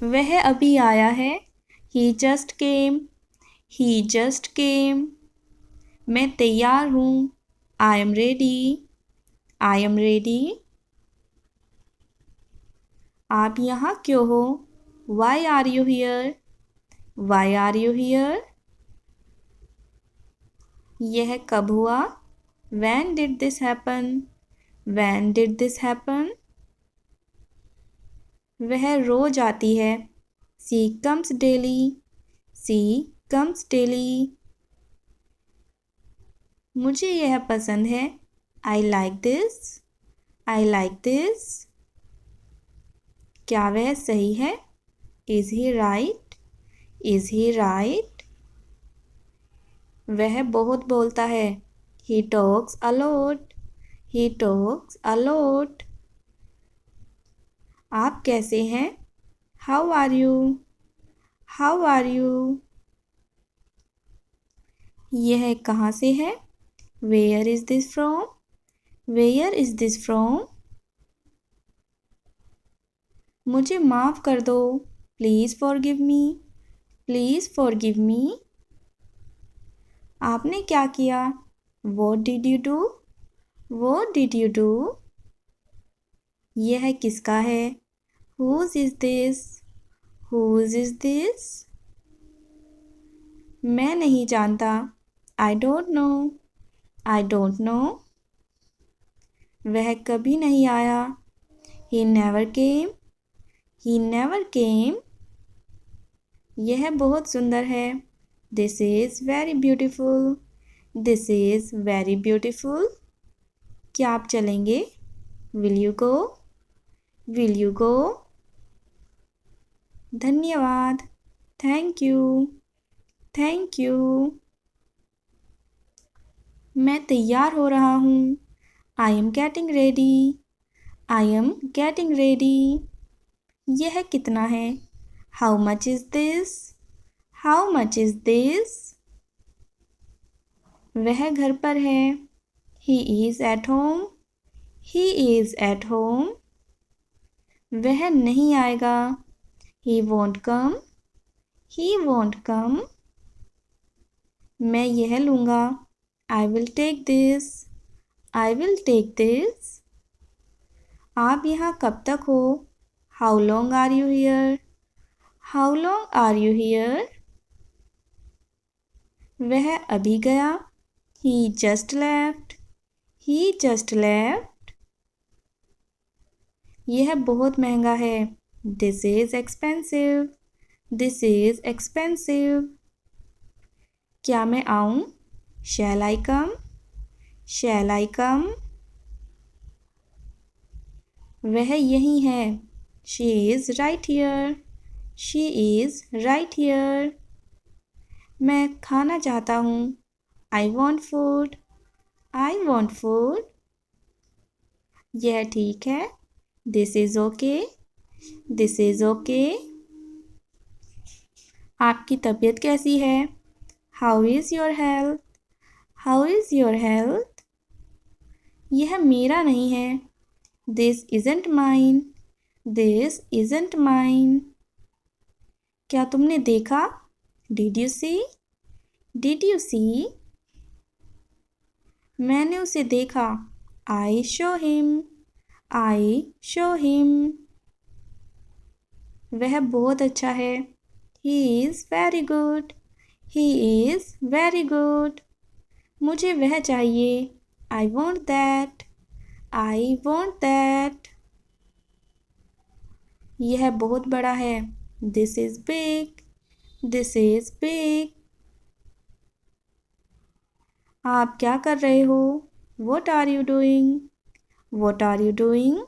वह अभी आया है। He just came. He just came. मैं तैयार हूँ। I am ready. I am ready. आप यहाँ क्यों हो? Why are you here? Why are you here? यह कब हुआ? When did this happen? When did this happen? वह रोज आती है। She comes daily. She comes daily. मुझे यह पसंद है। I like this. I like this. क्या वह सही है? Is he right? Is he right? वह बहुत बोलता है। He talks a lot. He talks a lot. आप कैसे हैं? How are you? How are you? यह कहाँ से है? Where is this from? Where is this from? मुझे माफ़ कर दो। Please forgive me. Please forgive me. आपने क्या किया? What did you do? What did you do? यह किसका है? Whose is this? Whose is this? मैं नहीं जानता। I don't know. I don't know. वह कभी नहीं आया। He never came. He never came. यह बहुत सुंदर है। This is very beautiful. This is very beautiful. क्या आप चलेंगे? Will you go? Will you go? धन्यवाद। Thank you. Thank you. मैं तैयार हो रहा हूँ। I am getting ready. I am getting ready. यह कितना है? How much is this? How much is this? वह घर पर है। He is at home. He is at home. वह नहीं आएगा। He won't come. He won't come. मैं यह लूँगा। I will take this. I will take this. आप यहाँ कब तक हो? How long are you here? How long are you here? वह अभी गया। He just left. He just left. यह बहुत महंगा है। This is expensive. This is expensive. क्या मैं आऊँ? Shall I come? Shall I come? वह यहीं है। She is right here. She is right here. मैं खाना चाहता हूँ। I want food. I want food. यह ठीक है। This is okay. This is okay. आपकी तबीयत कैसी है? How is your health? How is your health? यह मेरा नहीं है। This isn't mine. This isn't mine. क्या तुमने देखा? Did you see? Did you see? मैंने उसे देखा। I saw him. I saw him. वह बहुत अच्छा है। He is very good. He is very good. मुझे वह चाहिए। I want that. I want that. यह बहुत बड़ा है। This is big. This is big. आप क्या कर रहे हो? What are you doing? What are you doing?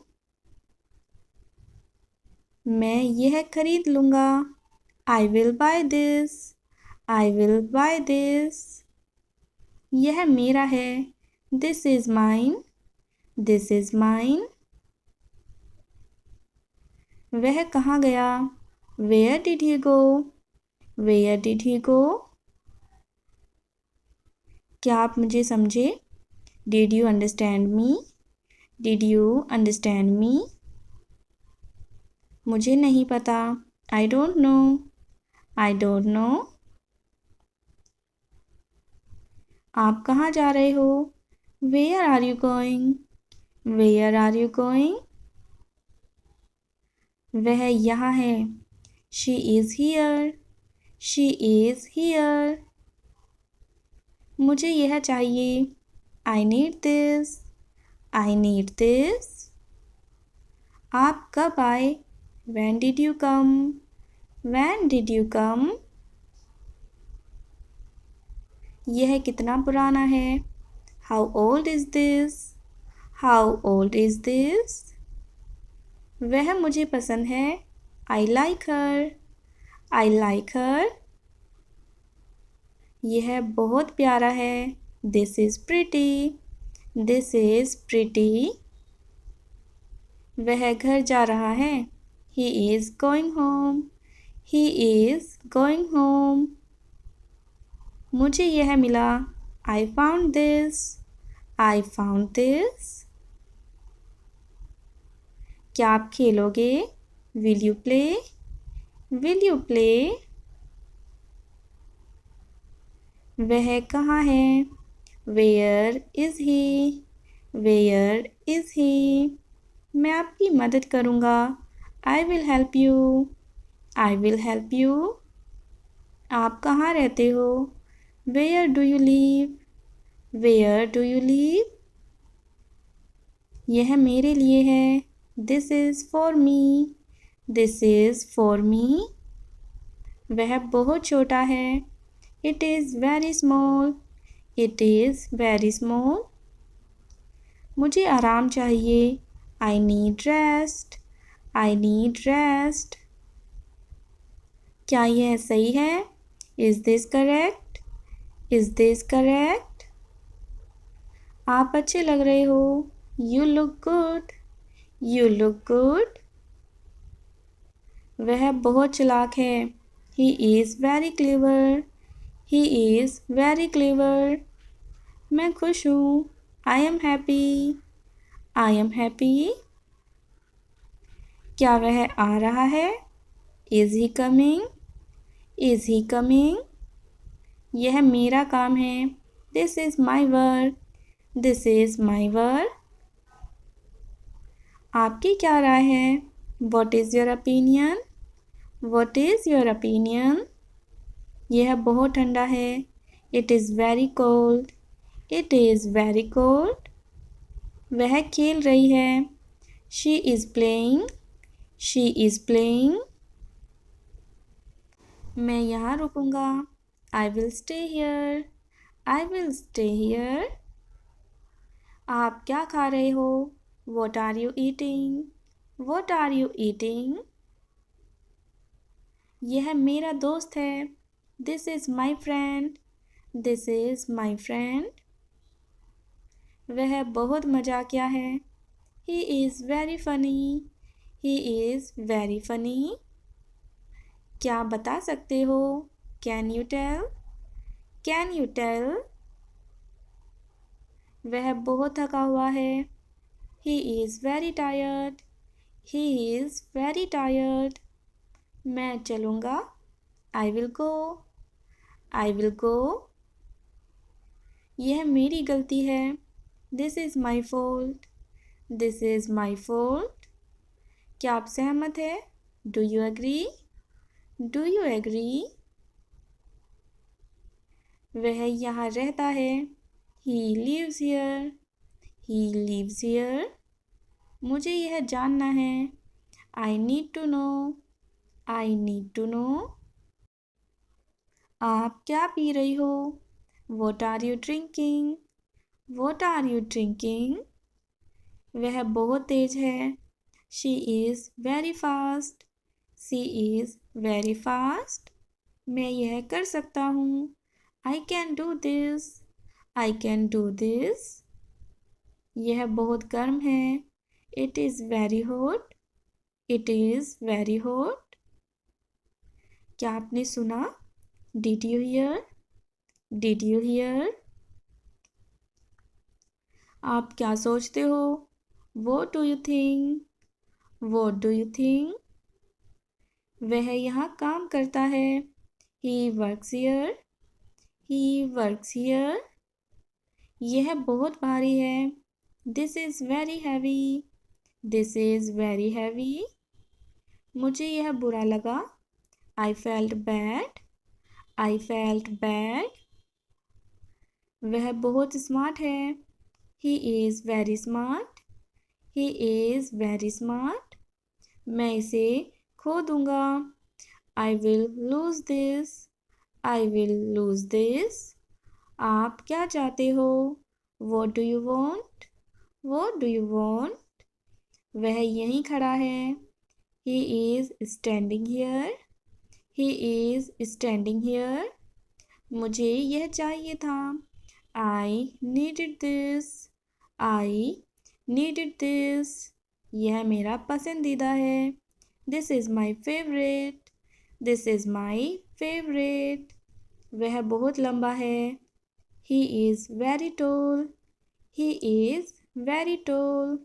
मैं यह खरीद लूँगा। I will buy this. I will buy this. यह मेरा है। This is mine. This is mine. वह कहाँ गया? Where did he go? Where did he go? क्या आप मुझे समझे? Did you understand me? Did you understand me? मुझे नहीं पता। I don't know. I don't know. आप कहाँ जा रहे हो? Where are you going? Where are you going? वह यहाँ है. She is here. She is here. मुझे यह चाहिए. I need this. I need this. आप कब आए? When did you come? When did you come? यह कितना पुराना है? How old is this? How old is this? वह मुझे पसंद है. I like her. I like her. यह बहुत प्यारा है. This is pretty. This is pretty. वह घर जा रहा है. He is going home. He is going home. मुझे यह मिला. I found this. I found this. क्या आप खेलोगे? Will you play? Will you play? वह कहाँ है? Where is he? Where is he? मैं आपकी मदद करूँगा. I will help you. I will help you. आप कहाँ रहते हो? Where do you live? Where do you live? यह मेरे लिए है. This is for me. This is for me. वह बहुत छोटा है. It is very small. It is very small. मुझे आराम चाहिए. I need rest. I need rest. क्या यह सही है? Is this correct? Is this correct? आप अच्छे लग रहे हो. You look good. You look good. वह बहुत चालाक है. He is very clever. He is very clever. मैं खुश हूँ. I am happy. I am happy. क्या वह आ रहा है? Is he coming? Is he coming? यह मेरा काम है. This is my work. This is my work. आपकी क्या राय है? What is your opinion? What is your opinion? यह बहुत ठंडा है. It is very cold. It is very cold. वह खेल रही है. She is playing. She is playing. मैं यहाँ रुकूंगा. I will stay here. I will stay here. आप क्या खा रहे हो? What are you eating? What are you eating? यह मेरा दोस्त है. This is my friend. This is my friend. वह बहुत मजाकिया है. He is very funny. He is very funny. क्या आप बता सकते हो? Can you tell? Can you tell? वह बहुत थका हुआ है. He is very tired. He is very tired. मैं चलूँगा. I will go. I will go. यह मेरी गलती है. This is my fault. This is my fault. क्या आप सहमत हैं? Do you agree? Do you agree? वह यहाँ रहता है. He lives here. He lives here. मुझे यह जानना है. I need to know. I need to know. आप क्या पी रही हो? What are you drinking? What are you drinking? वह बहुत तेज है. She is very fast. She is very fast. मैं यह कर सकता हूँ. I can do this. I can do this. यह बहुत गर्म है. It is very hot. It is very hot. क्या आपने सुना? Did you hear? Did you hear? आप क्या सोचते हो? What do you think? What do you think? वह यहाँ काम करता है। He works here. He works here. यह बहुत भारी है। This is very heavy. This is very heavy. मुझे यह बुरा लगा। I felt bad. I felt bad. वह बहुत स्मार्ट है। He is very smart. He is very smart. मैं इसे खो दूंगा। I will lose this. I will lose this. आप क्या चाहते हो? What do you want? What do you want? वह यहीं खड़ा है। He is standing here. He is standing here. मुझे यह चाहिए था। I needed this. I needed this. यह मेरा पसंदीदा है। This is my favorite. This is my favorite. वह बहुत लंबा है। He is very tall. He is very tall.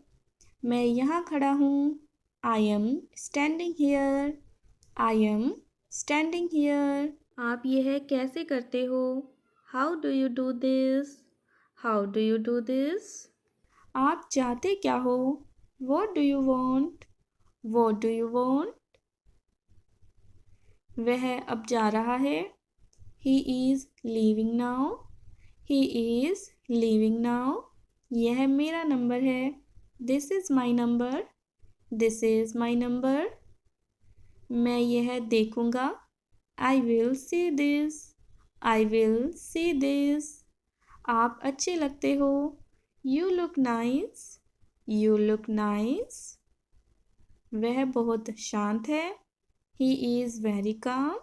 मैं यहाँ खड़ा हूँ। I am standing here. I am standing here. आप यह कैसे करते हो? How do you do this? How do you do this? आप चाहते क्या हो? What do you want? What do you want? वह अब जा रहा है। He is leaving now. He is leaving now. यह मेरा नंबर है। This is my number. This is my number. मैं यह देखूंगा। I will see this. I will see this. आप अच्छे लगते हो। You look nice. You look nice. वह बहुत शांत है। He is very calm.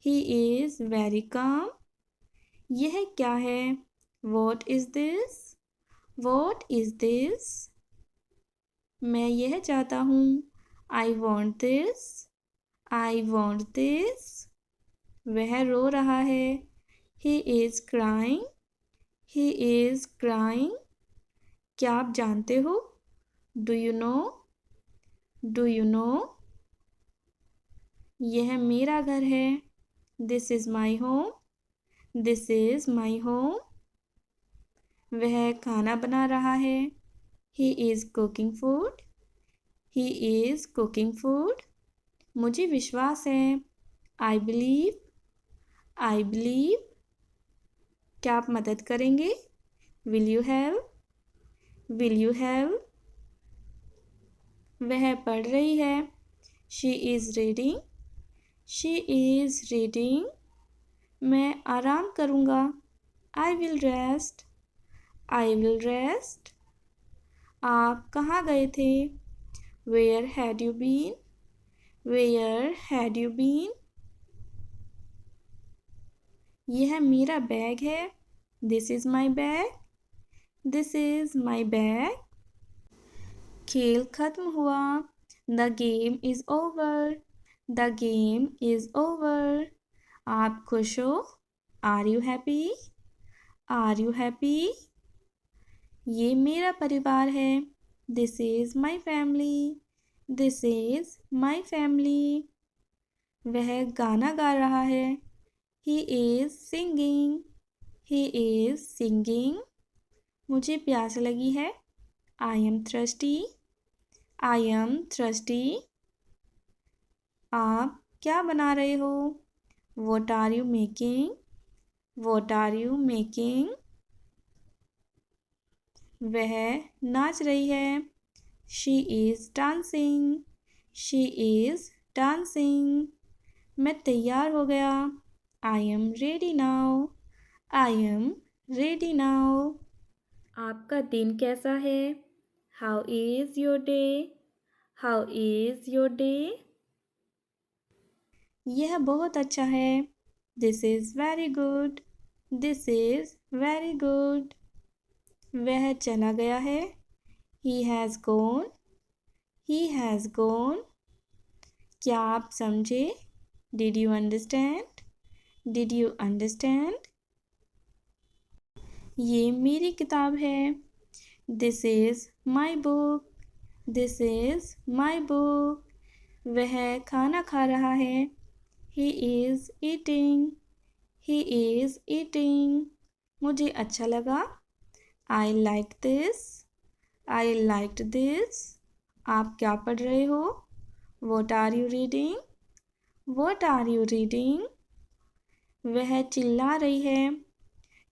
He is very calm. यह क्या है? What is this? What is this? मैं यह चाहता हूँ। I want this. I want this. वह रो रहा है। He is crying. He is crying. क्या आप जानते हो? Do you know? Do you know? यह मेरा घर है। This is my home. This is my home. वह खाना बना रहा है। He is cooking food. He is cooking food. मुझे विश्वास है। I believe. I believe. क्या आप मदद करेंगे? Will you help? Will you help? वह पढ़ रही है। She is reading. She is reading. मैं आराम करूँगा। I will rest. I will rest. आप कहाँ गए थे? Where had you been? Where had you been? यह मेरा बैग है। This is my bag. This is my bag. खेल खत्म हुआ। The game is over. The game is over. आप खुश हो? Are you happy? Are you happy? ये मेरा परिवार है। This is my family. This is my family. वह गाना गा रहा है। He is singing. He is singing. मुझे प्यास लगी है। I am thirsty. I am thirsty. आप क्या बना रहे हो? What are you making? What are you making? वह नाच रही है। She is dancing. She is dancing. मैं तैयार हो गया। I am ready now. I am ready now. आपका दिन कैसा है? How is your day? How is your day? यह बहुत अच्छा है। This is very good. This is very good. वह चला गया है। He has gone. He has gone. क्या आप समझे? Did you understand? Did you understand? ये मेरी किताब है। This is my book. This is my book. वह खाना खा रहा है। He is eating. He is eating. मुझे अच्छा लगा। I liked this. I liked this. आप क्या पढ़ रहे हो? What are you reading? What are you reading? वह चिल्ला रही है।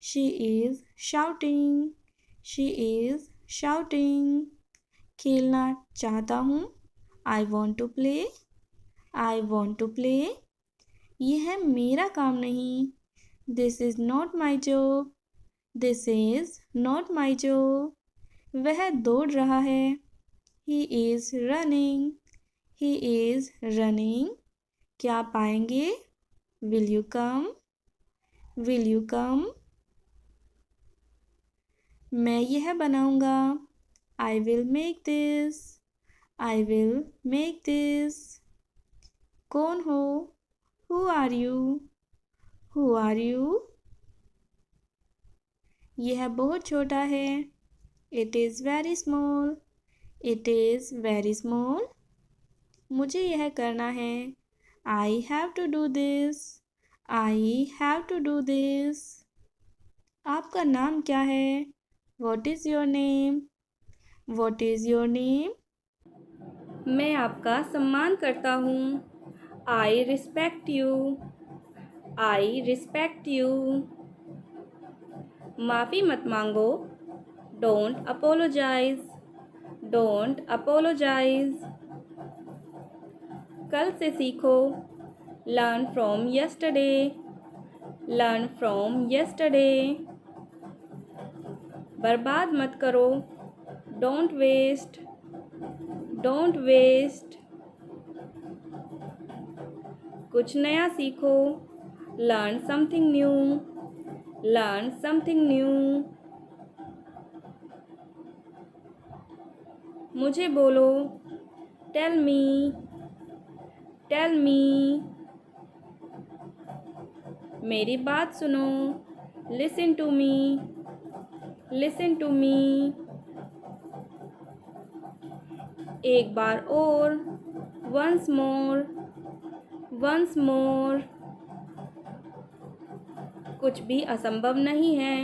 She is shouting. She is shouting. खेलना चाहता हूँ। I want to play. I want to play. यह मेरा काम नहीं। This is not my job. This is not my job. वह दौड़ रहा है। He is running. He is running. क्या आप आएंगे? Will you come? Will you come? मैं यह बनाऊंगा। I will make this. I will make this. कौन हो? Who are you? Who are you? यह बहुत छोटा है। It is very small. It is very small. मुझे यह करना है। I have to do this. I have to do this. आपका नाम क्या है? What is your name? What is your name? मैं आपका सम्मान करता हूँ। I respect you. I respect you. माफ़ी मत मांगो। Don't apologize. Don't apologize. कल से सीखो। Learn from yesterday. Learn from yesterday. बर्बाद मत करो। Don't waste. Don't waste. कुछ नया सीखो। Learn something new. Learn something new. मुझे बोलो। Tell me. Tell me. मेरी बात सुनो। Listen to me. Listen to me. एक बार और। Once more. Once more. कुछ भी असंभव नहीं है।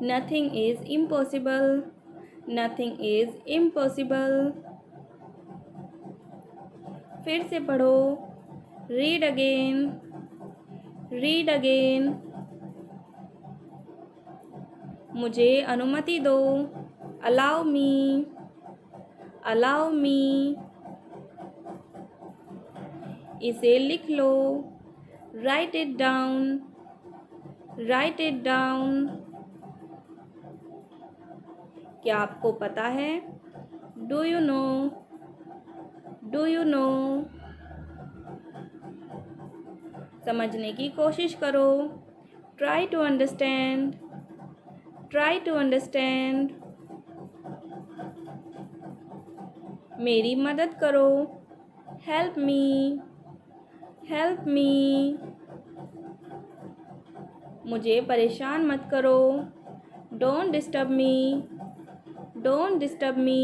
Nothing is impossible. Nothing is impossible. फिर से पढ़ो। Read again. Read again. मुझे अनुमति दो। Allow me. Allow me. इसे लिख लो। Write it down. Write it down. क्या आपको पता है? Do you know? Do you know? समझने की कोशिश करो। Try to understand. Try to understand. मेरी मदद करो। Help me. Help me. मुझे परेशान मत करो। Don't disturb me. Don't disturb me.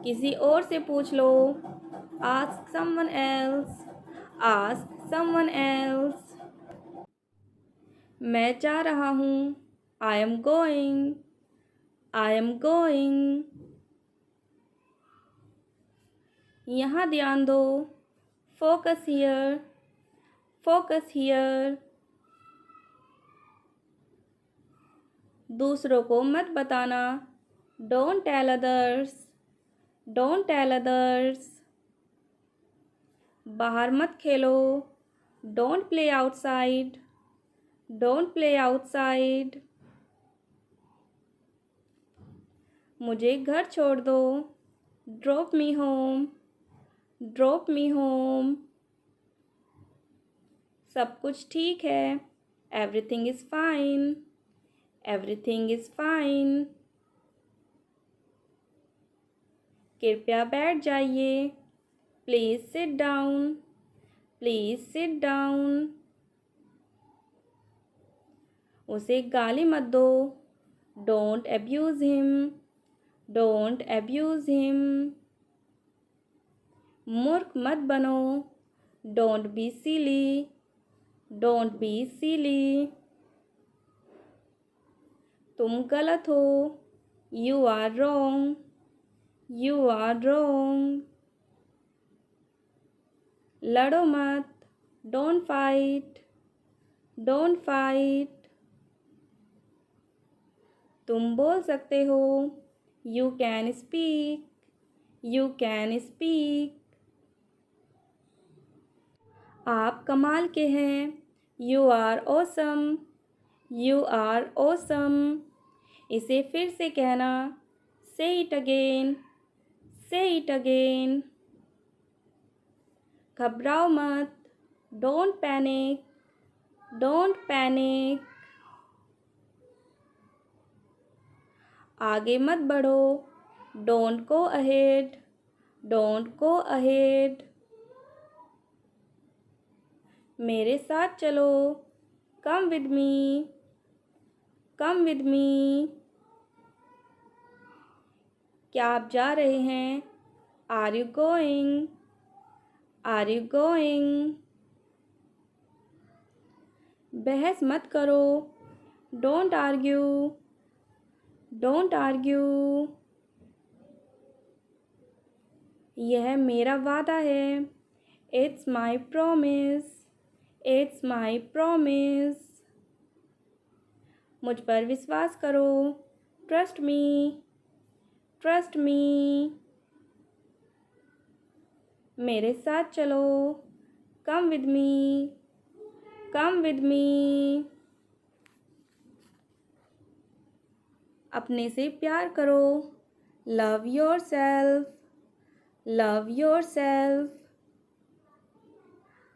किसी और से पूछ लो। Ask someone else. Ask someone else. मैं जा रहा हूँ। I am going. I am going. यहाँ ध्यान दो। Focus here. Focus here. दूसरों को मत बताना। Don't tell others. Don't tell others. बाहर मत खेलो। Don't play outside. Don't play outside. मुझे घर छोड़ दो। Drop me home. Drop me home. सब कुछ ठीक है। Everything is fine. Everything is fine. कृपया बैठ जाइए। Please sit down. Please sit down. उसे गाली मत दो। Don't abuse him. Don't abuse him. मूर्ख मत बनो। Don't be silly. Don't be silly. तुम गलत हो। You are wrong. You are wrong. लड़ो मत। Don't fight. Don't fight. तुम बोल सकते हो। You can speak. You can speak. आप कमाल के हैं। You are awesome. You are awesome. इसे फिर से कहना। Say it again. Say it again. घबराओ मत। Don't panic. Don't panic. आगे मत बढ़ो। Don't go ahead. Don't go ahead. मेरे साथ चलो। Come with me. Come with me. क्या आप जा रहे हैं? Are you going? Are you going? बहस मत करो। Don't argue. Don't argue. यह मेरा वादा है। It's my promise. It's my promise. मुझ पर विश्वास करो। Trust me. Trust me. मेरे साथ चलो। Come with me. Come with me. अपने से प्यार करो। Love yourself. Love yourself.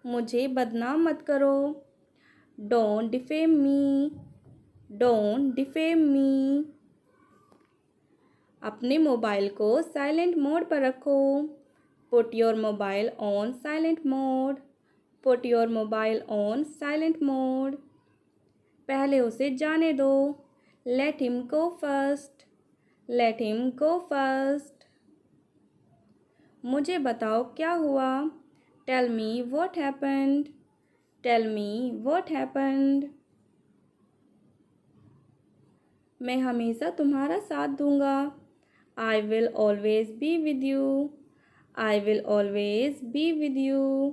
मुझे बदनाम मत करो। Don't defame me. Don't defame me. अपने मोबाइल को साइलेंट मोड पर रखो। Put your mobile on silent mode. Put your mobile on silent mode. पहले उसे जाने दो। Let him go first. Let him go first. मुझे बताओ क्या हुआ। Tell me what happened. Tell me what happened. मैं हमेशा तुम्हारा साथ दूंगा। I will always be with you. I will always be with you.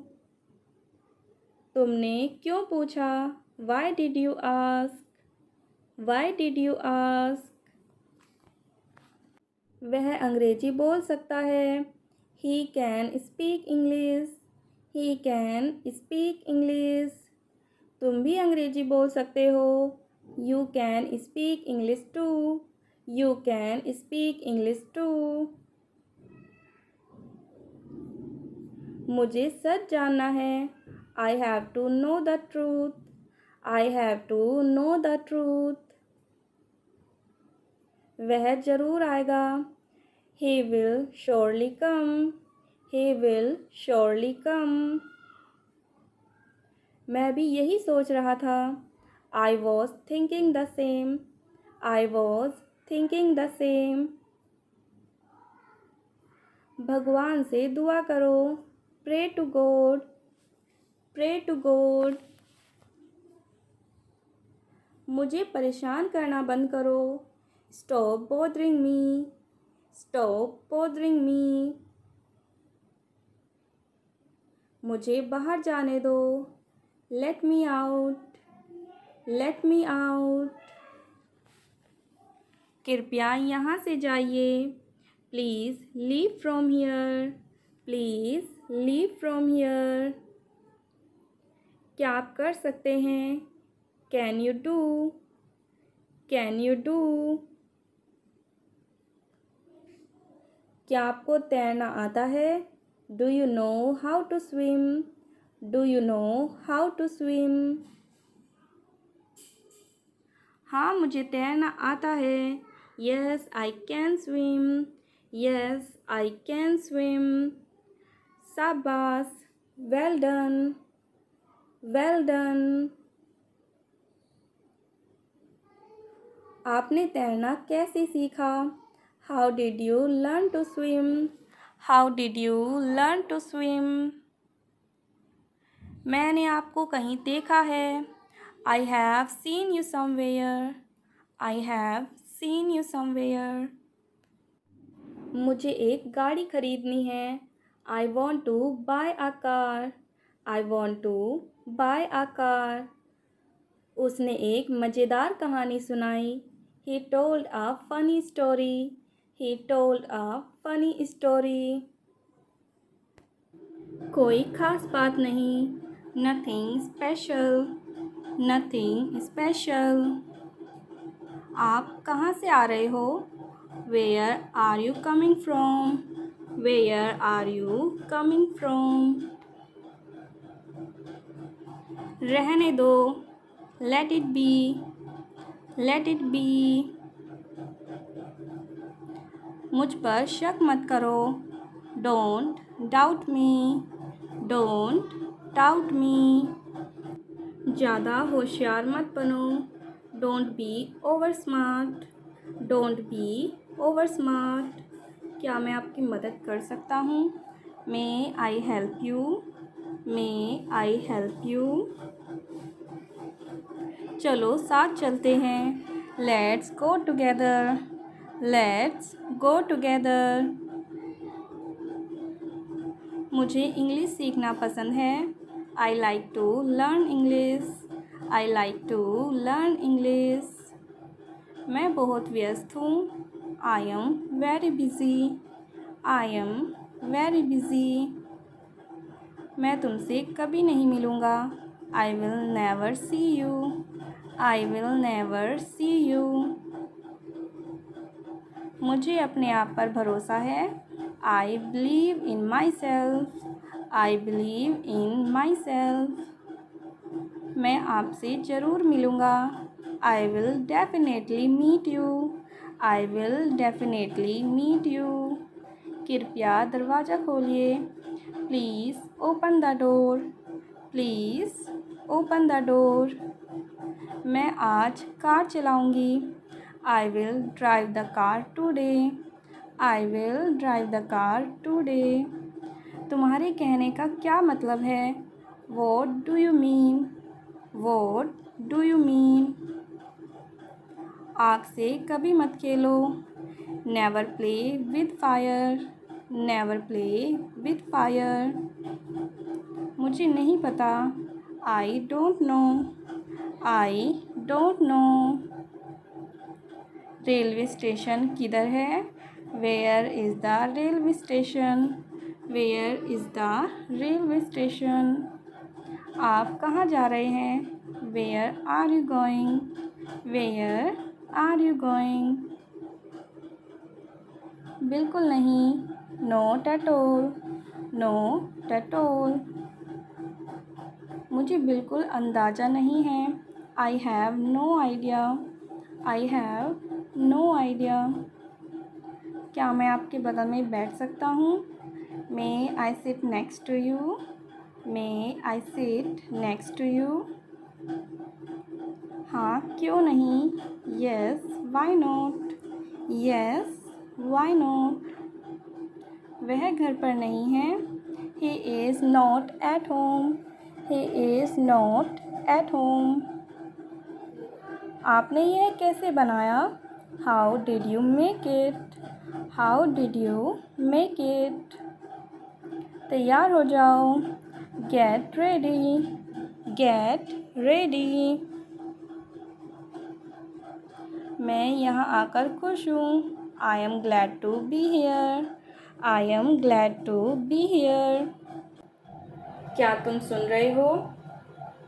तुमने क्यों पूछा? Why did you ask? Why did you ask? वह अंग्रेजी बोल सकता है। He can speak English. He can speak English. तुम भी अंग्रेजी बोल सकते हो। You can speak English too. You can speak English too. मुझे सच जानना है। I have to know the truth. I have to know the truth. वह जरूर आएगा। He will surely come. He will surely come. मैं भी यही सोच रहा था। I was thinking the same. I was thinking the same. भगवान से दुआ करो। Pray to God. Pray to God. मुझे परेशान करना बंद करो। Stop bothering me. Stop bothering me. मुझे बाहर जाने दो। Let me out. Let me out. कृपया यहाँ से जाइए। Please leave from here. Please leave from here. क्या आप कर सकते हैं? Can you do? Can you do? क्या आपको तैरना आता है? Do you know how to swim? Do you know how to swim? हाँ मुझे तैरना आता है। Yes, I can swim. Yes, I can swim. शाबाश। Well done. Well done. आपने तैरना कैसे सीखा? How did you learn to swim? How did you learn to swim? मैंने आपको कहीं देखा है। I have seen you somewhere. I have seen you somewhere. मुझे एक गाड़ी खरीदनी है। I want to buy a car. I want to buy a car. उसने एक मज़ेदार कहानी सुनाई। He told a funny story. He told a funny story. कोई ख़ास बात नहीं। Nothing special. Nothing special. आप कहाँ से आ रहे हो? Where are you coming from? Where are you coming from? रहने दो। Let it be. Let it be. मुझ पर शक मत करो। Don't doubt me. Don't doubt me. ज़्यादा होशियार मत बनो। Don't be over smart. Don't be over smart. क्या मैं आपकी मदद कर सकता हूँ? May I help you? May I help you? चलो साथ चलते हैं। Let's go together. Let's go together. मुझे इंग्लिश सीखना पसंद है। I like to learn English. I like to learn English. मैं बहुत व्यस्त हूँ। I am very busy. I am very busy. मैं तुमसे कभी नहीं मिलूँगा। I will never see you. I will never see you. मुझे अपने आप पर भरोसा है। I believe in myself. I believe in myself. मैं आपसे ज़रूर मिलूँगा। I will definitely meet you. I will definitely meet you. कृपया दरवाज़ा खोलिए। Please open the door. Please open the door. मैं आज कार चलाऊँगी। I will drive the car today. I will drive the car today. तुम्हारे कहने का क्या मतलब है? What do you mean? What do you mean? आग से कभी मत खेलो। Never play with fire. Never play with fire. मुझे नहीं पता। I don't know. I don't know. Railway station किधर है? Where is the railway station? Where is the railway station? आप कहाँ जा रहे हैं? Where are you going? Where are you going? बिल्कुल नहीं। Not at all. Not at all. मुझे बिल्कुल अंदाज़ा नहीं है। I have no idea. I have no idea. क्या मैं आपके बगल में बैठ सकता हूँ? May I sit next to you? May I sit next to you? हाँ क्यों नहीं? Yes why not? Yes why not? वह घर पर नहीं है। He is not at home. He is not at home. आपने यह कैसे बनाया? How did you make it? How did you make it? तैयार हो जाओ। Get ready. Get ready. मैं यहाँ आकर खुश हूँ। I am glad to be here. I am glad to be here. क्या तुम सुन रहे हो?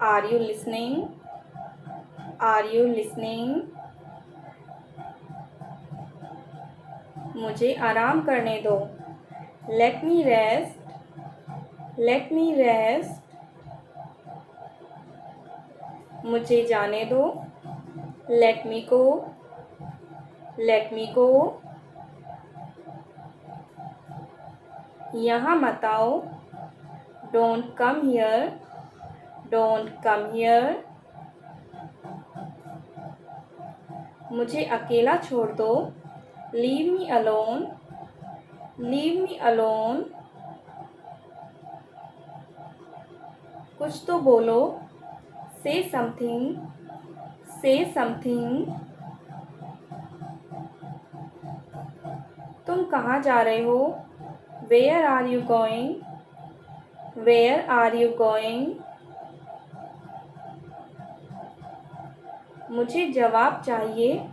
Are you listening? Are you listening? मुझे आराम करने दो। Let me rest. Late me rest. मुझे जाने दो। Let me go. Let me गो। यहाँ मत आओ। Don't come here. Don't come here. मुझे अकेला छोड़ दो। Leave me alone. Leave me alone. कुछ तो बोलो। से समथिंग। से समथिंग। तुम कहाँ जा रहे हो? Where are you going? Where are you going? मुझे जवाब चाहिए।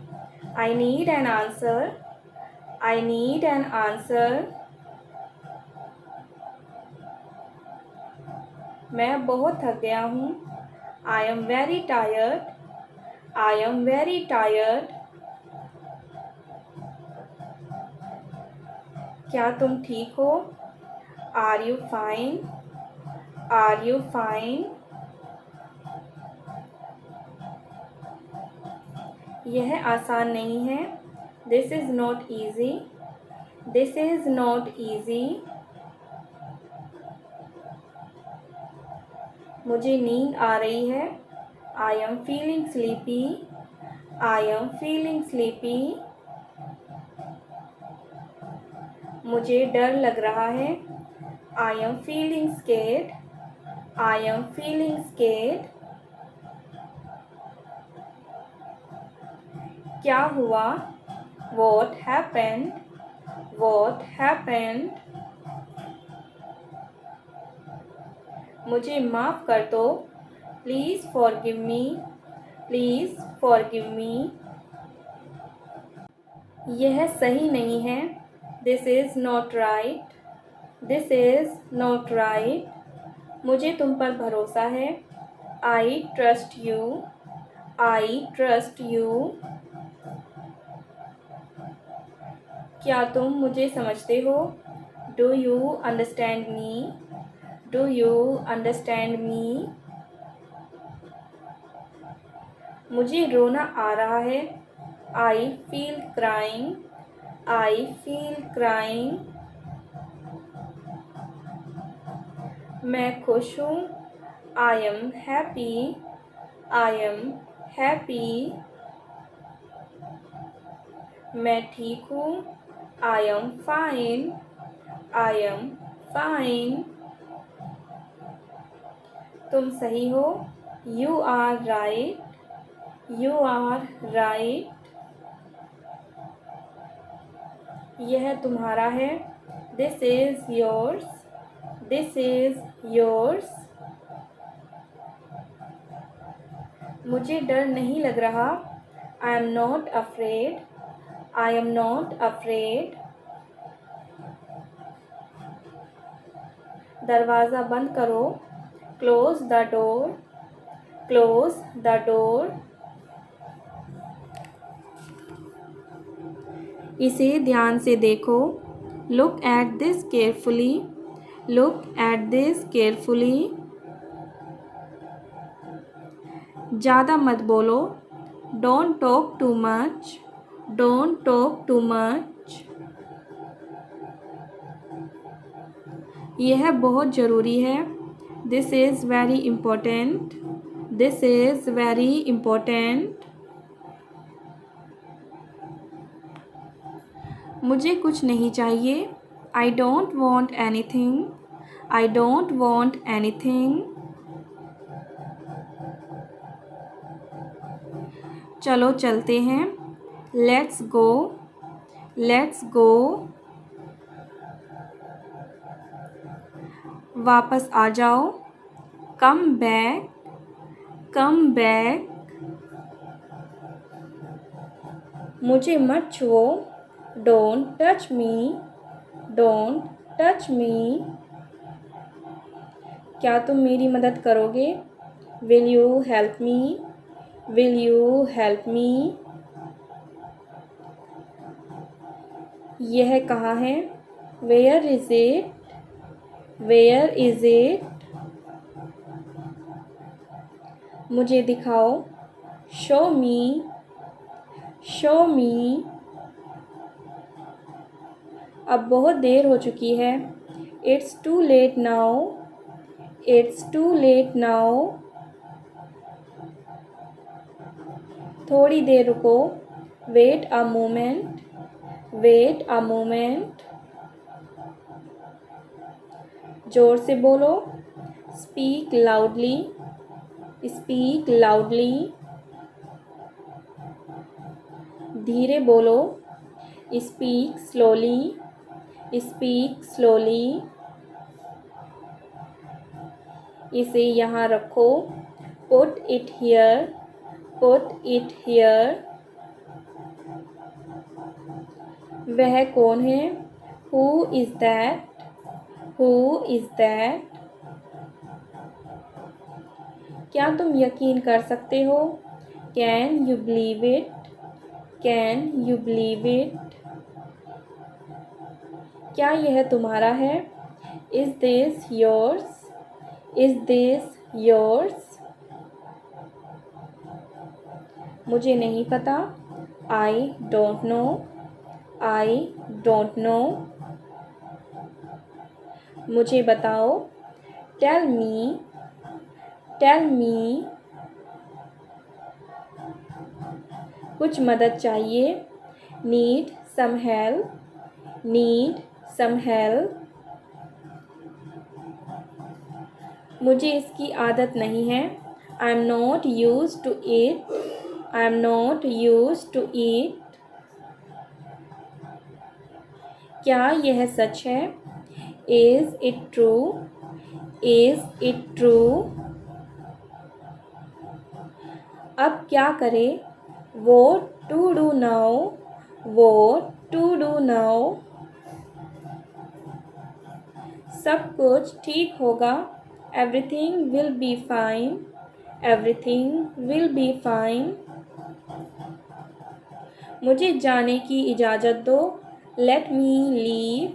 I need an answer. I need an answer. मैं बहुत थक गया हूँ। I am very tired. I am very tired. क्या तुम ठीक हो? Are you fine? Are you fine? यह आसान नहीं है। This is not easy. This is not easy. मुझे नींद आ रही है। I am feeling sleepy. I am feeling sleepy. मुझे डर लग रहा है। I am feeling scared. I am feeling scared. क्या हुआ? What happened? What happened? मुझे माफ़ कर दो। Please forgive me. Please forgive me. यह सही नहीं है। This is not right. This is not right. मुझे तुम पर भरोसा है। I trust you. I trust you. क्या तुम मुझे समझते हो? Do you understand me? Do you understand me? मुझे रोना आ रहा है। I feel crying. I feel crying. मैं खुश हूँ। I am happy. I am happy. मैं ठीक हूँ। I am fine. I am fine. तुम सही हो। You are right. You are right. यह तुम्हारा है। This is yours. This is yours. मुझे डर नहीं लग रहा। I am not afraid. I am not afraid. दरवाज़ा बंद करो। Close the door. Close the door. इसे ध्यान से देखो। Look at this carefully. Look at this carefully. ज़्यादा मत बोलो। Don't talk too much. Don't talk too much. यह बहुत ज़रूरी है। This is very important. This is very important. मुझे कुछ नहीं चाहिए। I don't want anything. I don't want anything. चलो चलते हैं। Let's go. Let's go. वापस आ जाओ। Come back. Come back. मुझे मत छुओ। Don't touch me. Don't touch me. क्या तुम मेरी मदद करोगे? Will you help me? Will you help me? यह कहाँ है? Where is it? Where is it? मुझे दिखाओ। Show me. Show me. अब बहुत देर हो चुकी है। It's too late now. It's too late now. थोड़ी देर रुको। Wait a moment. Wait a moment. जोर से बोलो। Speak loudly. Speak loudly. धीरे बोलो। Speak slowly. Speak slowly. इसे यहाँ रखो। Put it here. Put it here. वह कौन है? Who is that? Who is that? क्या तुम यकीन कर सकते हो? Can you believe it? Can you believe it? क्या यह तुम्हारा है? Is this yours? Is this yours? मुझे नहीं पता। I don't know. I don't know. मुझे बताओ। Tell me. Tell me. कुछ मदद चाहिए। Need some help. Need some help. मुझे इसकी आदत नहीं है। I am not use to it. I am not use to it. क्या यह सच है? Is it true? Is it true? अब क्या करें? What to do now? What to do now? सब कुछ ठीक होगा। Everything will be fine. Everything will be fine. मुझे जाने की इजाज़त दो। Let me leave.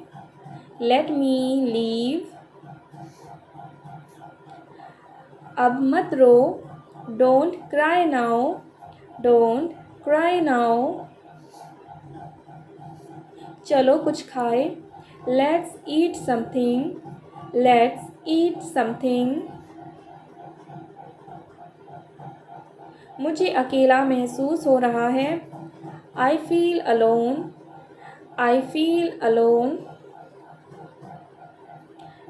Let me leave. अब मत रो। Don't cry now. Don't cry now. चलो कुछ खाए। Let's eat something. Let's eat something. मुझे अकेला महसूस हो रहा है। I feel alone. I feel alone.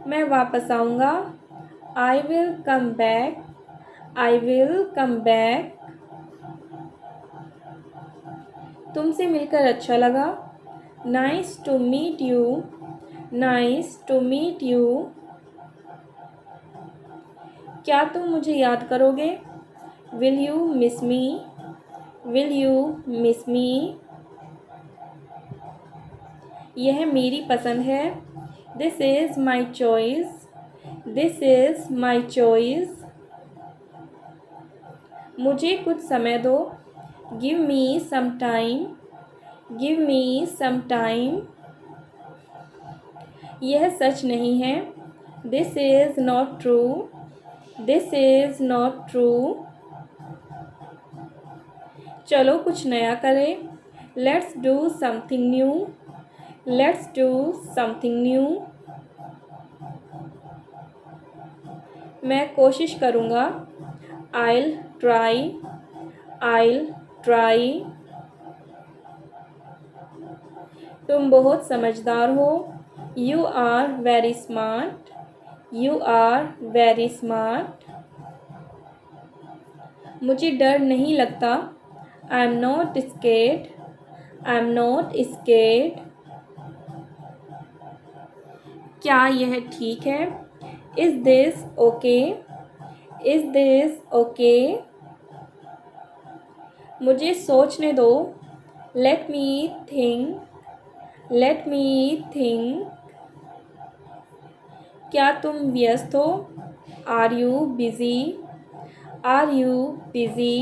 मैं वापस आऊँगा। I will come back. I will come back. तुमसे मिलकर अच्छा लगा। Nice to meet you. Nice to meet you. क्या तुम मुझे याद करोगे? Will you miss me? Will you miss me? यह मेरी पसंद है। This is my choice. This is my choice. मुझे कुछ समय दो। Give me some time. Give me some time. यह सच नहीं है। This is not true. This is not true. चलो कुछ नया करें। Let's do something new. Let's do something new. मैं कोशिश करूँगा। I'll try. I'll try. तुम बहुत समझदार हो। You are very smart. You are very smart. मुझे डर नहीं लगता। I am not scared. I am not scared. क्या यह ठीक है? Is this okay? Is this okay? मुझे सोचने दो। Let me think. Let me think. क्या तुम व्यस्त हो? Are you busy? Are you busy?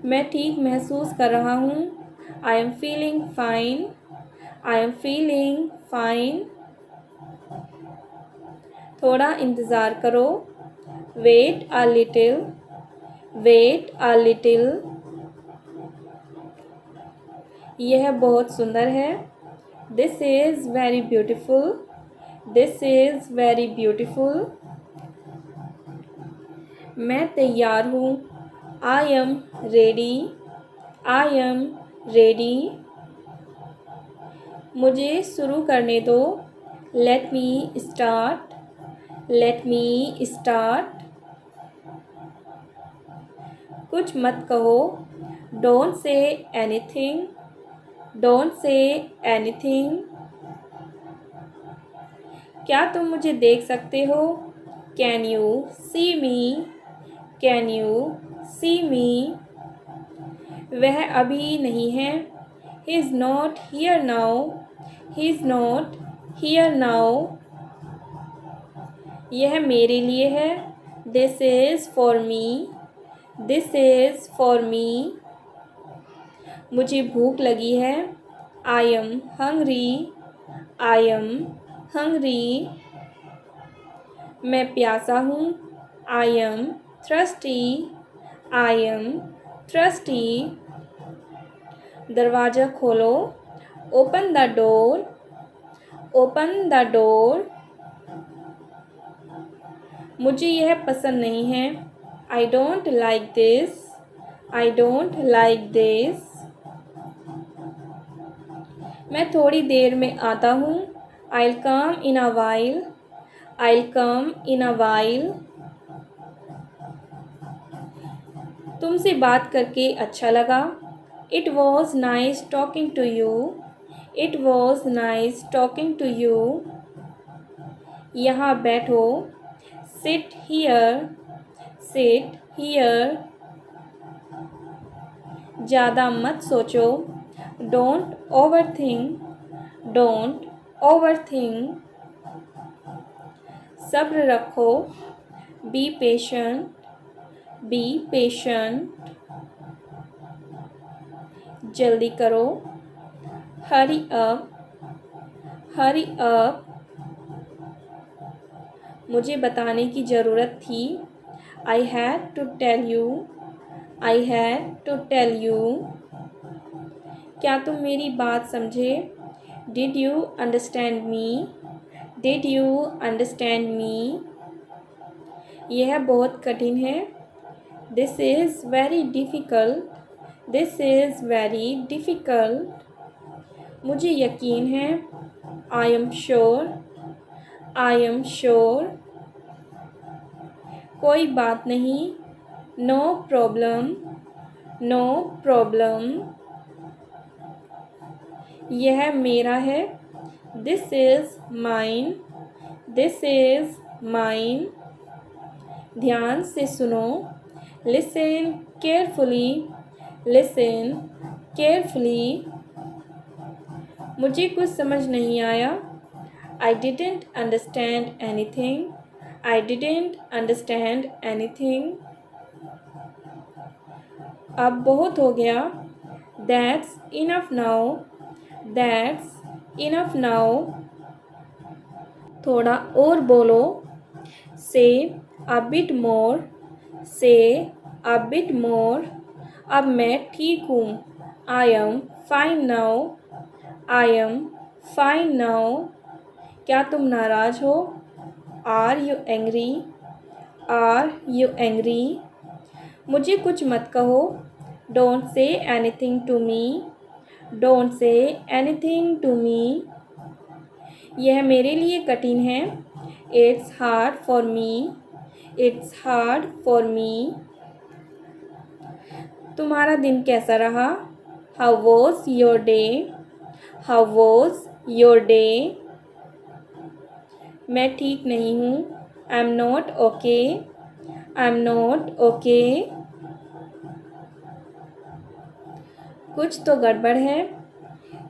मैं ठीक महसूस कर रहा हूँ। I am feeling fine. I am feeling fine. थोड़ा इंतज़ार करो। Wait a little. Wait a little. यह बहुत सुंदर है। This is very beautiful. This is very beautiful. मैं तैयार हूँ। I am ready. I am ready. मुझे शुरू करने दो। लेट मी स्टार्ट, लेट मी स्टार्ट। कुछ मत कहो, don't say anything, don't say anything. क्या तुम मुझे देख सकते हो? Can you see me, can you see me. वह अभी नहीं है, he is not here now, he is not here now. यह मेरे लिए है, this is for me, this is for me. मुझे भूख लगी है, I am hungry, I am hungry. मैं प्यासा हूँ, I am thirsty, I am thirsty. दरवाज़ा खोलो, open the door, open the door. मुझे यह पसंद नहीं है, I don't like this, I don't like this. मैं थोड़ी देर में आता हूँ, I'll come in a while, I'll come in a while। तुमसे बात करके अच्छा लगा, It was nice talking to you, It was nice talking to you। यहाँ बैठो, Sit here, sit here। ज़्यादा मत सोचो, Don't overthink, don't overthink। सब्र रखो, बी पेशेंट, बी पेशेंट। जल्दी करो, हरी अप, हरी अप। मुझे बताने की ज़रूरत थी, I had to tell you, I had to tell you. क्या तुम मेरी बात समझे? Did you understand me, did you understand me. यह बहुत कठिन है, this is very difficult, this is very difficult. मुझे यकीन है, I am sure, I am sure. कोई बात नहीं, नो प्रॉब्लम, नो प्रॉब्लम। यह मेरा है, this is mine, this is mine. ध्यान से सुनो, लिसन केयरफुली, लिसन केयरफुली। मुझे कुछ समझ नहीं आया, I didn't understand anything, I didn't understand anything. अब बहुत हो गया, that's enough now, that's enough now. थोड़ा और बोलो, से अ बिट मोर, से अ बिट मोर। अब मैं ठीक हूँ, I am fine now, I am fine now. क्या तुम नाराज़ हो? Are you angry, are you angry. मुझे कुछ मत कहो, don't say anything to me, don't say anything to me. यह मेरे लिए कठिन है, it's hard for me, it's hard for me. तुम्हारा दिन कैसा रहा? How was your day, how was your day. मैं ठीक नहीं हूँ, I am not okay, I am not okay. कुछ तो गड़बड़ है,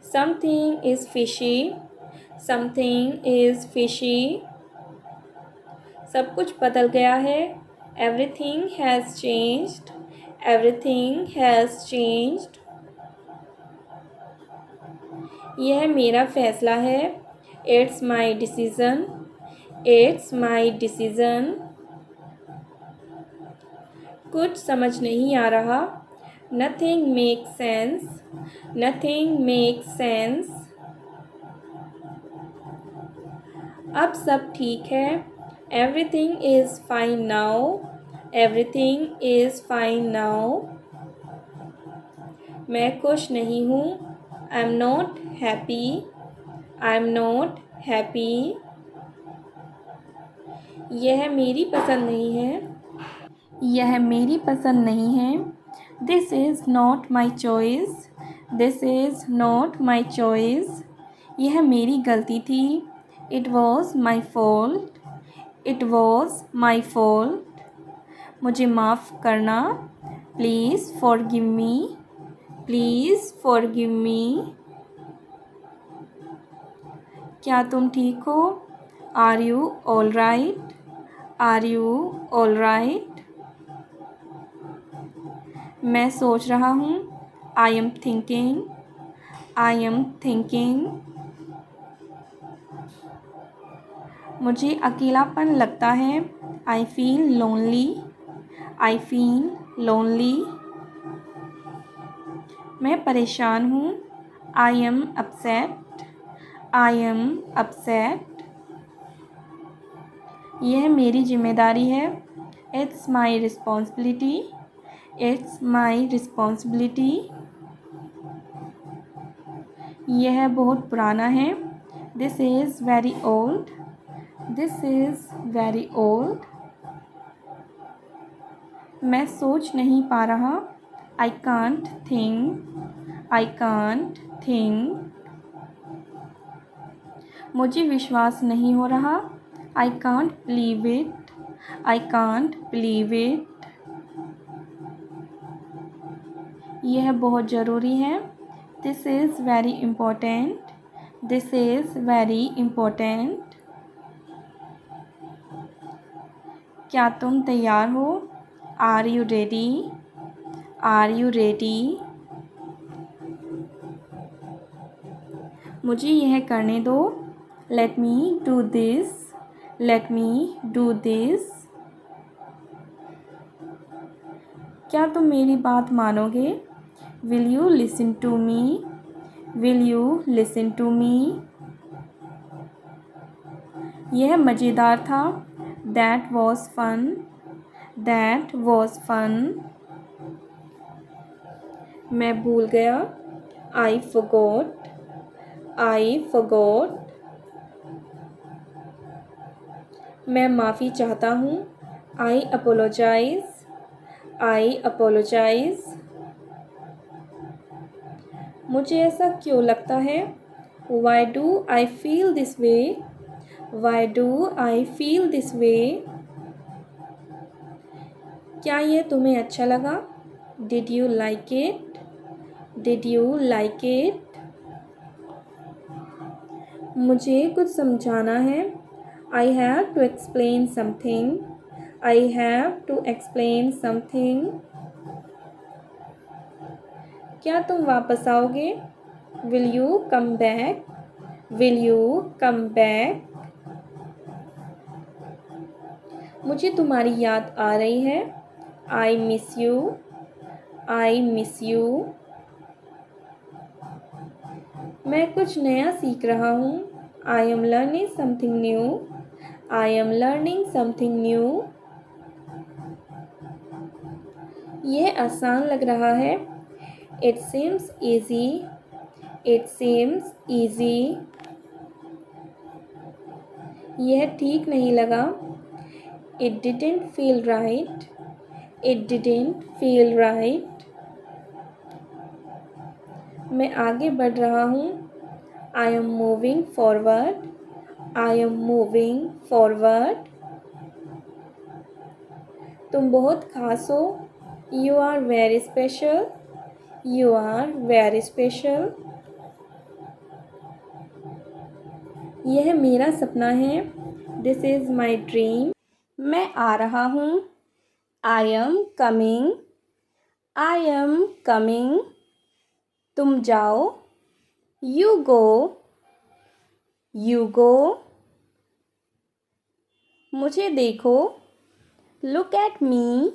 something is fishy, something is fishy. सब कुछ बदल गया है, everything has changed, everything has changed. यह मेरा फ़ैसला है, it's my decision, it's my decision. कुछ समझ नहीं आ रहा, nothing make sense, nothing make sense. अब सब ठीक है, everything is fine now, everything is fine now. मैं खुश नहीं हूँ, I am not happy, I am not happy. यह मेरी पसंद नहीं है। यह मेरी पसंद नहीं है। This is not my choice. This is not my choice. यह मेरी गलती थी। It was my fault. It was my fault. मुझे माफ़ करना। Please forgive me. Please forgive me. क्या तुम ठीक हो? Are you all right? Are you all right? मैं सोच रहा हूँ। I am thinking. I am thinking. मुझे अकेलापन लगता है। I feel lonely. I feel lonely. मैं परेशान हूँ। I am upset. I am upset. यह मेरी जिम्मेदारी है। It's my responsibility. It's my responsibility. यह बहुत पुराना है। This is very old. This is very old. मैं सोच नहीं पा रहा। I can't think. I can't think. मुझे विश्वास नहीं हो रहा। I can't believe it. I can't believe it. यह बहुत ज़रूरी है। This is very important. This is very important. क्या तुम तैयार हो? Are you ready? Are you ready? मुझे यह करने दो। Let me do this. Let me do this. क्या तुम मेरी बात मानोगे? Will you listen to me? Will you listen to me? यह मज़ेदार था। That was fun. That was fun. मैं भूल गया। I forgot. I forgot. मैं माफ़ी चाहता हूँ। I apologise. I apologise. मुझे ऐसा क्यों लगता है? Why do I feel this way? Why do I feel this way? क्या यह तुम्हें अच्छा लगा? Did you like it? Did you like it? मुझे कुछ समझाना है। I have to explain something. I have to explain something. क्या तुम वापस आओगे? Will you come back? Will you come back? मुझे तुम्हारी याद आ रही है। I miss you. I miss you. मैं कुछ नया सीख रहा हूँ। I am learning something new. I am learning something new. यह आसान लग रहा है। It seems easy. It seems easy. यह ठीक नहीं लगा। It didn't feel right. It didn't feel right. मैं आगे बढ़ रहा हूँ। I am moving forward. I am moving forward. तुम बहुत खास हो। You are very special. You are very special. यह मेरा सपना है। This is my dream. मैं आ रहा हूँ। I am coming. I am coming. तुम जाओ। You go. You go. मुझे देखो। Look at me.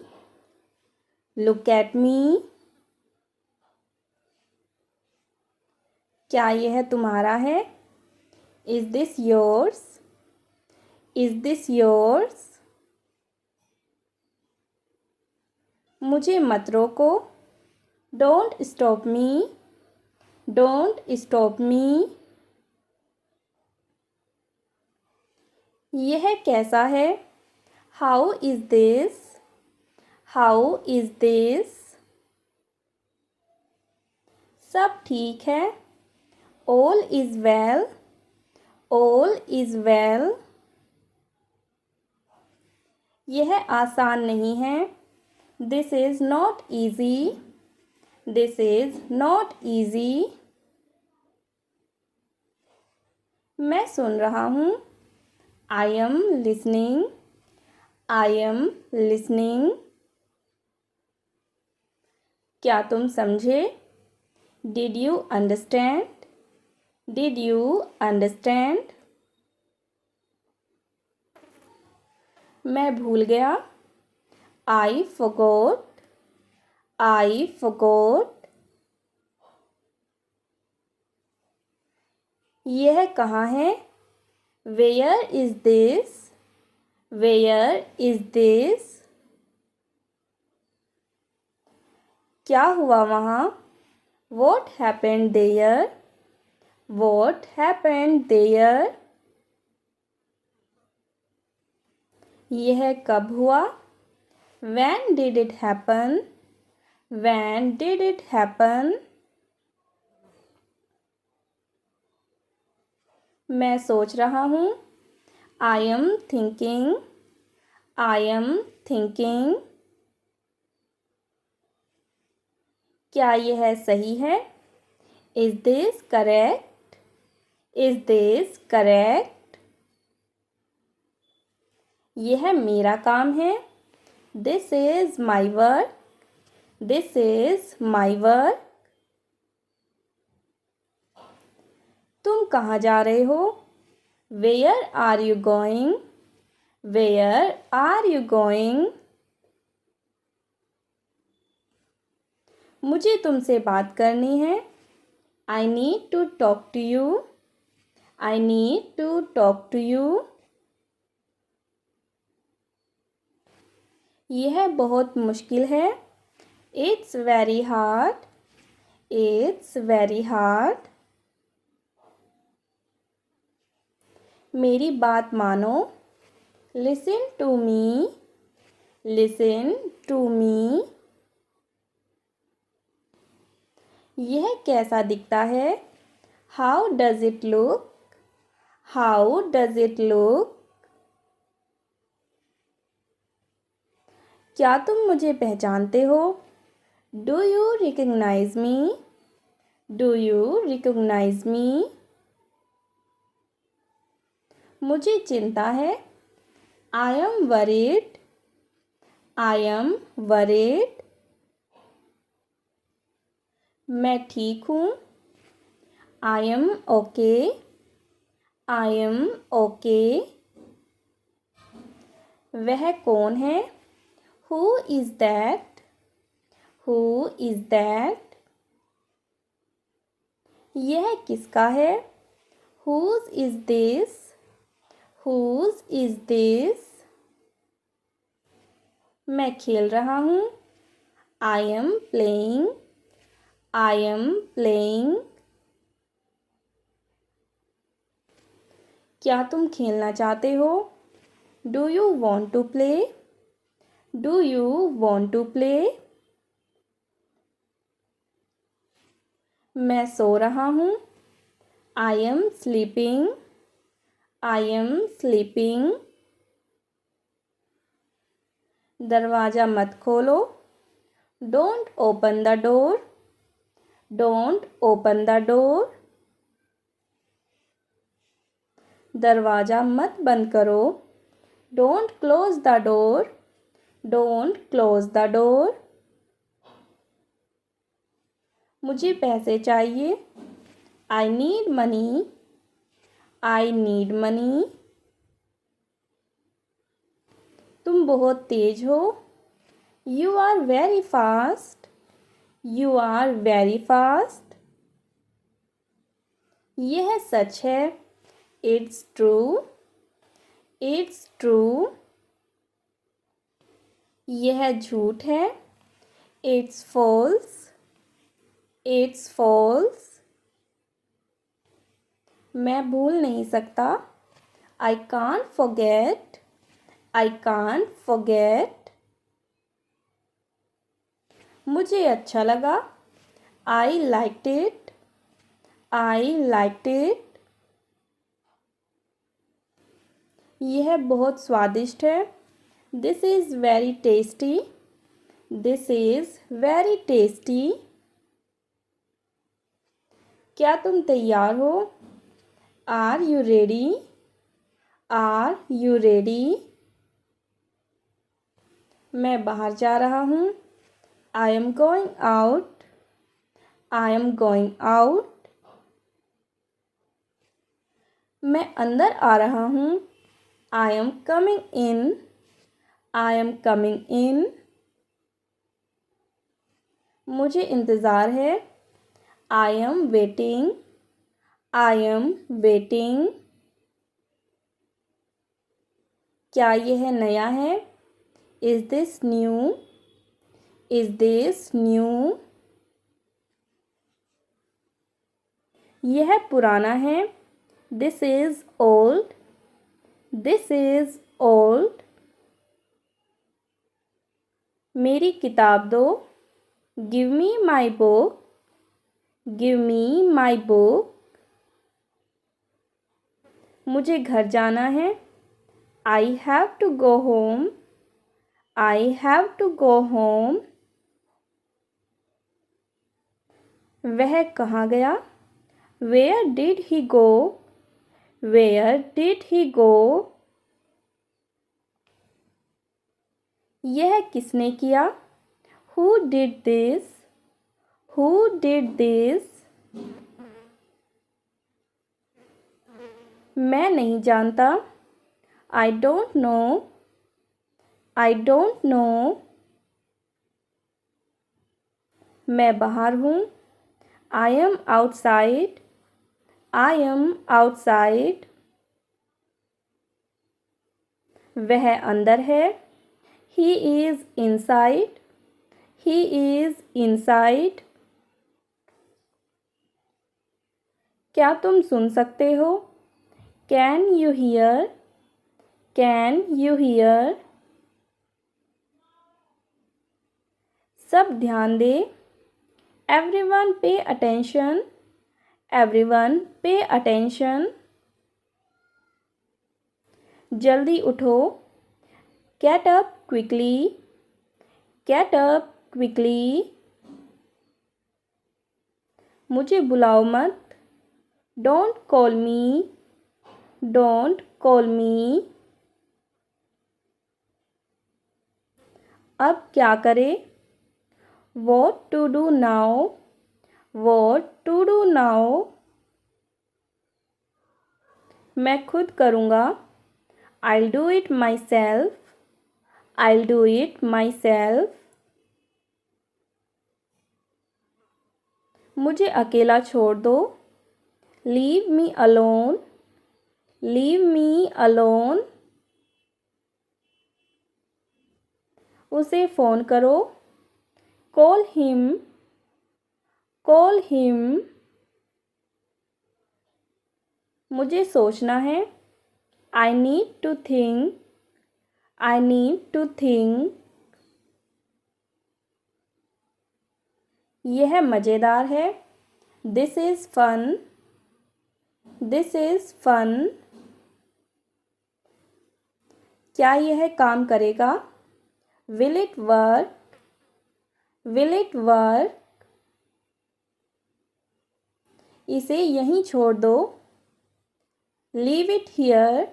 Look at me. क्या यह तुम्हारा है? Is this yours? Is this yours? मुझे मत रोको। Don't stop me. Don't stop me. यह कैसा है? How is this? How is this? सब ठीक है। All is well. All is well. यह आसान नहीं है। This is not easy. This is not easy. मैं सुन रहा हूँ। I am listening. I am listening. क्या तुम समझे? Did you understand? Did you understand? मैं भूल गया। आई forgot। आई forgot। यह कहाँ है? Where is this? Where is this? क्या हुआ वहाँ? What happened there? What happened there? यह कब हुआ? When did it happen? When did it happen? मैं सोच रहा हूँ। I am thinking। I am thinking। क्या यह सही है? Is this correct? Is this correct? यह मेरा काम है। This is my work। This is my work। तुम कहाँ जा रहे हो? Where are you going? Where are you going? मुझे तुमसे बात करनी है। I need to talk to you। I need to talk to you। यह बहुत मुश्किल है। It's very hard। It's very hard। मेरी बात मानो। Listen to me। Listen to me। यह कैसा दिखता है? How does it look? How does it look? क्या तुम मुझे पहचानते हो? Do you recognize me? Do you recognize me? मुझे चिंता है। I am worried। I am worried। मैं ठीक हूँ। I am okay। I am okay। वह कौन है? Who is that? Who is that? यह किसका है? Whose is this? Whose is this? मैं खेल रहा हूँ। I am playing। I am playing। क्या तुम खेलना चाहते हो? Do you want to play? Do you want to play? मैं सो रहा हूँ। I am sleeping। I am sleeping। दरवाज़ा मत खोलो। Don't open the door। Don't open the door। दरवाज़ा मत बंद करो। Don't close the door। Don't close the door। मुझे पैसे चाहिए। I need money। I need money। तुम बहुत तेज हो। You are very fast। You are very fast। यह सच है। It's true। It's true। यह झूठ है। It's false। It's false। मैं भूल नहीं सकता। I can't forget. I can't forget. मुझे अच्छा लगा. I liked it. I liked it. यह बहुत स्वादिष्ट है. This is very tasty. This is very tasty. क्या तुम तैयार हो? Are you ready? Are you ready? मैं बाहर जा रहा हूँ. I am going out. I am going out. मैं अंदर आ रहा हूँ. I am coming in. I am coming in. मुझे इंतज़ार है. I am waiting. I am waiting. क्या यह नया है? Is this new? Is this new? यह पुराना है. This is old. This is old. मेरी किताब दो. Give me my book. Give me my book. मुझे घर जाना है. I have to go home. I have to go home. वह कहाँ गया? Where did he go? Where did he go? यह किसने किया? Who did this? Who did this? मैं नहीं जानता. I don't know. I don't know. मैं बाहर हूँ. I am outside. I am outside. वह अंदर है. He is inside. He is inside. क्या तुम सुन सकते हो? Can you hear? Can you hear? सब ध्यान दे. Everyone pay attention. Everyone pay attention. जल्दी उठो. Get up quickly. Get up quickly. मुझे बुलाओ मत. Don't call me. Don't call me. अब क्या करें? What to do now? What to do now? मैं खुद करूँगा. I'll do it myself. I'll do it myself. मुझे अकेला छोड़ दो. Leave me alone. Leave me alone. उसे फ़ोन करो. Call him. Call him. मुझे सोचना है. I need to think. I need to think. यह मज़ेदार है. This is fun. This is fun. क्या यह काम करेगा? Will it work? Will it work? इसे यहीं छोड़ दो. Leave it here.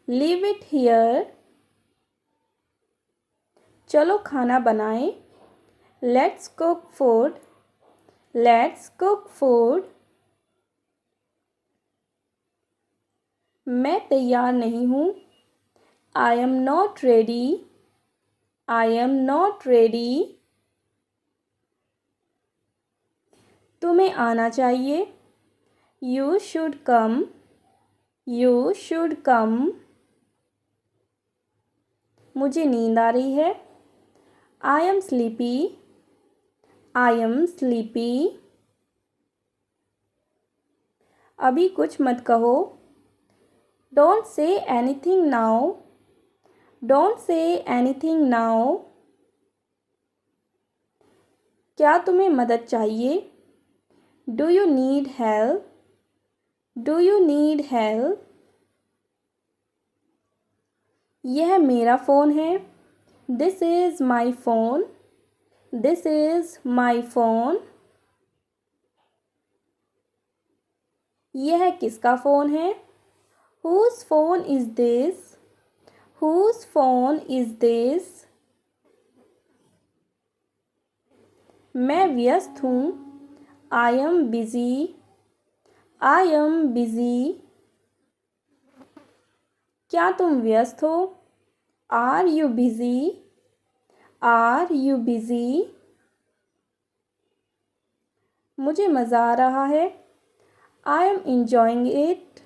Leave it here. चलो खाना बनाएं. Let's cook food. Let's cook food. मैं तैयार नहीं हूँ. I am not ready. I am not ready. तुम्हें आना चाहिए. You should come. You should come. मुझे नींद आ रही है. I am sleepy. I am sleepy. अभी कुछ मत कहो. Don't say anything now, don't say anything now. क्या तुम्हें मदद चाहिए? Do you need help, do you need help. यह मेरा फ़ोन है। This is my phone, this is my phone. यह किसका फ़ोन है? Whose phone is this? Whose phone is this? मैं व्यस्त हूँ। I am busy, I am busy। क्या तुम व्यस्त हो? Are you busy? Are you busy? मुझे मज़ा आ रहा है। I am enjoying it,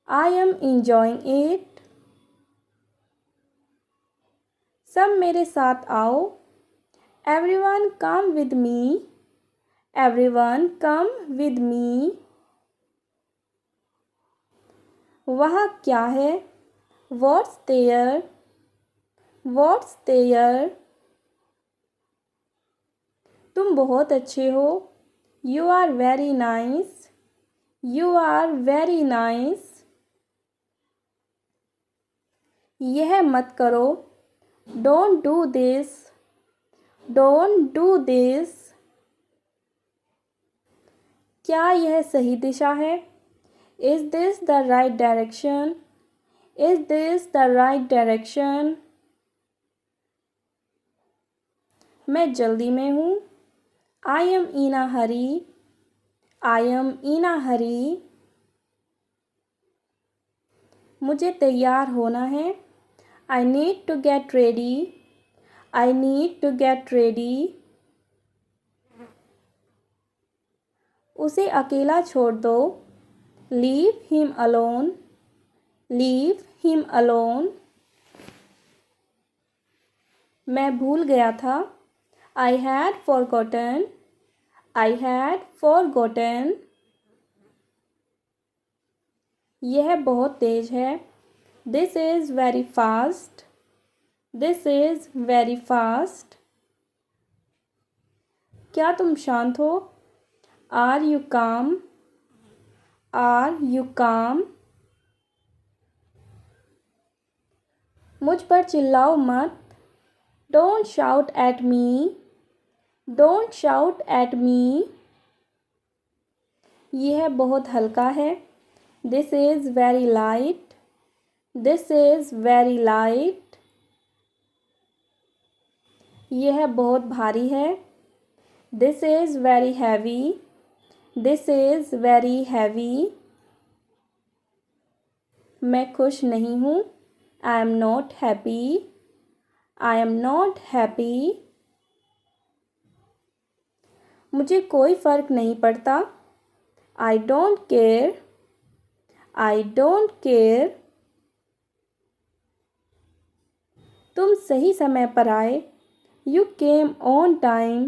I am enjoying it। सब मेरे साथ आओ। Everyone come with me, everyone come with me। वहाँ क्या है? What's there? What's there? तुम बहुत अच्छे हो। You are very nice, you are very nice। यह मत करो। Don't do this, don't do this। क्या यह सही दिशा है? Is this the right direction? Is this the right direction? मैं जल्दी में हूँ। I am in a hurry, I am in a hurry। मुझे तैयार होना है। I need to get ready, I need to get ready। उसे अकेला छोड़ दो। Leave him alone, leave him alone। मैं भूल गया था। I had forgotten, I had forgotten। यह बहुत तेज है। This is very fast, this is very fast। क्या तुम शांत हो? Are you calm, are you calm? मुझ पर चिल्लाओ मत। Don't shout at me, don't shout at me। यह बहुत हल्का है। This is very light, this is very light। यह बहुत भारी है। This is very heavy, this is very heavy। मैं खुश नहीं हूँ। I am not happy, I am not happy। मुझे कोई फ़र्क नहीं पड़ता। I don't care, I don't care। तुम सही समय पर आए। You came on time,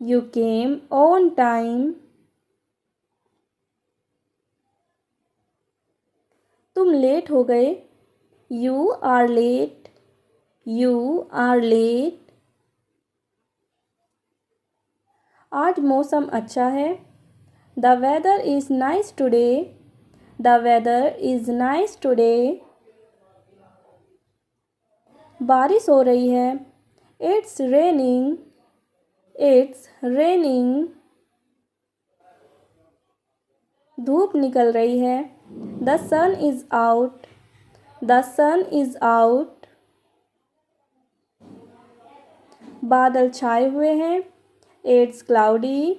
you came on time। तुम लेट हो गए। You are late, you are late। आज मौसम अच्छा है। The weather is nice today, the weather is nice today। बारिश हो रही है। It's raining, it's raining। धूप निकल रही है। The sun is out, the sun is out। बादल छाए हुए हैं। It's cloudy,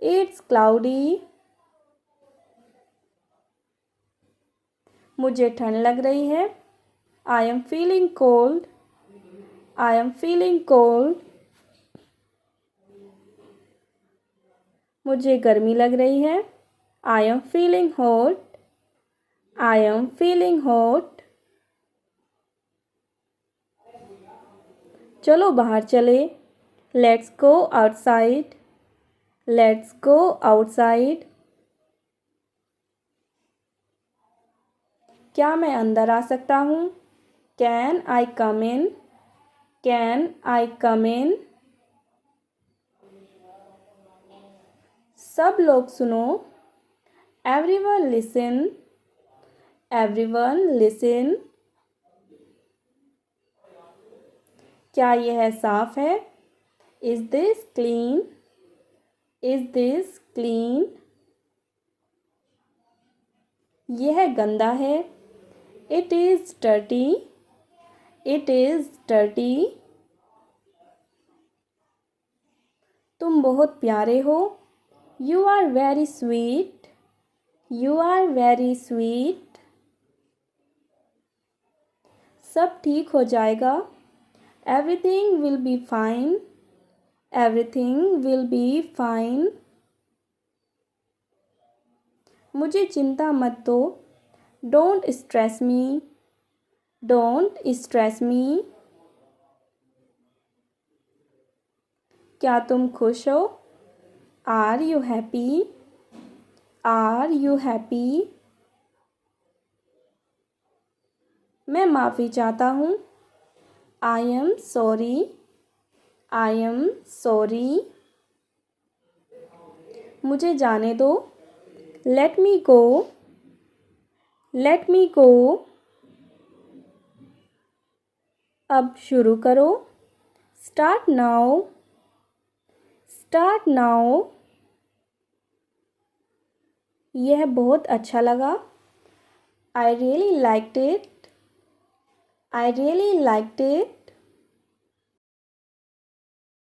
it's cloudy। मुझे ठंड लग रही है। I am feeling cold, I am feeling cold। मुझे गर्मी लग रही है। I am feeling hot, I am feeling hot। चलो बाहर चले। Let's go outside, let's go outside। क्या मैं अंदर आ सकता हूँ? Can I come in? Can I come in? सब लोग सुनो। Everyone listen. Everyone listen. क्या यह साफ है? Is this clean? Is this clean? यह गंदा है। It is dirty. It is dirty. तुम बहुत प्यारे हो। You are very sweet. You are very sweet. सब ठीक हो जाएगा। Everything will be fine. Everything will be fine. मुझे चिंता मत दो। Don't stress me. Don't stress me. क्या तुम खुश हो? Are you happy? Are you happy? मैं माफ़ी चाहता हूँ। I am sorry. I am sorry. मुझे जाने दो। Let me go. Let me go. अब शुरू करो। Start now. Start now. यह बहुत अच्छा लगा। I really liked it. I really liked it.